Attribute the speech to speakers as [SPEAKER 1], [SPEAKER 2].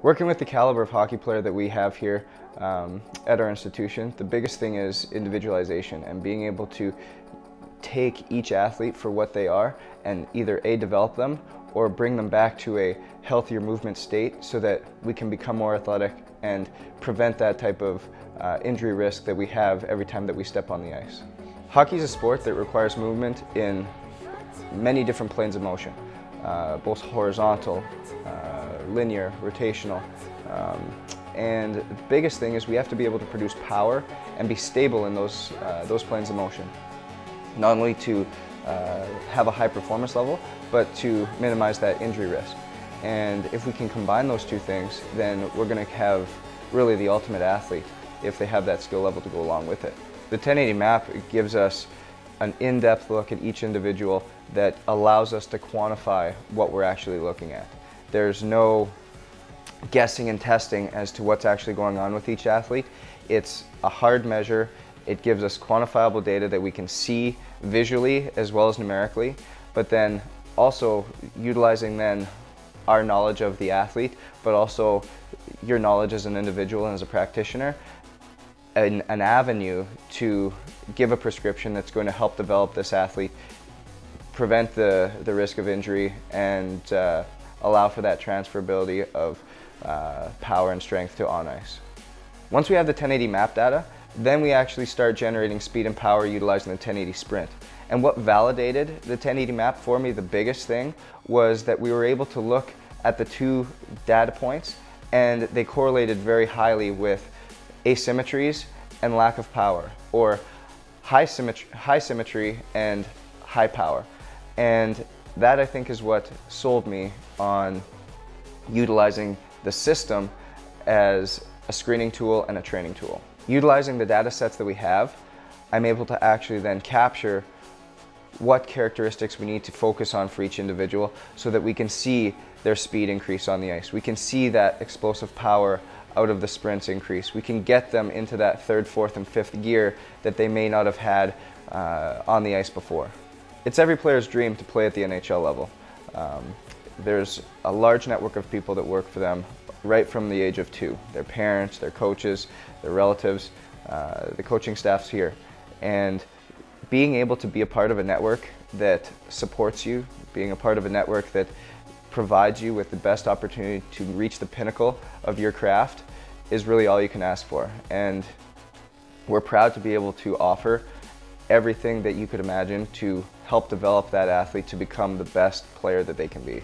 [SPEAKER 1] Working with the caliber of hockey player that we have here at our institution, the biggest thing is individualization and being able to take each athlete for what they are and either develop them or bring them back to a healthier movement state so that we can become more athletic and prevent that type of injury risk that we have every time that we step on the ice. Hockey is a sport that requires movement in many different planes of motion, both horizontal, linear, rotational, and the biggest thing is we have to be able to produce power and be stable in those planes of motion. Not only to have a high performance level, but to minimize that injury risk. And if we can combine those two things, then we're going to have really the ultimate athlete if they have that skill level to go along with it. The 1080 map gives us an in-depth look at each individual that allows us to quantify what we're actually looking at. There's no guessing and testing as to what's actually going on with each athlete. It's a hard measure. It gives us quantifiable data that we can see visually as well as numerically, but then also utilizing then our knowledge of the athlete, but also your knowledge as an individual and as a practitioner, an avenue to give a prescription that's going to help develop this athlete, prevent the risk of injury, and allow for that transferability of power and strength to on ice. Once we have the 1080 map data, then we actually start generating speed and power utilizing the 1080 sprint. And what validated the 1080 map for me, the biggest thing, was that we were able to look at the two data points and they correlated very highly with asymmetries and lack of power, or high symmetry and high power. And that, I think, is what sold me on utilizing the system as a screening tool and a training tool. Utilizing the data sets that we have, I'm able to actually then capture what characteristics we need to focus on for each individual so that we can see their speed increase on the ice. We can see that explosive power out of the sprints increase. We can get them into that third, fourth, and fifth gear that they may not have had on the ice before. It's every player's dream to play at the NHL level. There's a large network of people that work for them right from the age of 2. Their parents, their coaches, their relatives, the coaching staffs here. And being able to be a part of a network that supports you, being a part of a network that provides you with the best opportunity to reach the pinnacle of your craft is really all you can ask for. And we're proud to be able to offer everything that you could imagine to help develop that athlete to become the best player that they can be.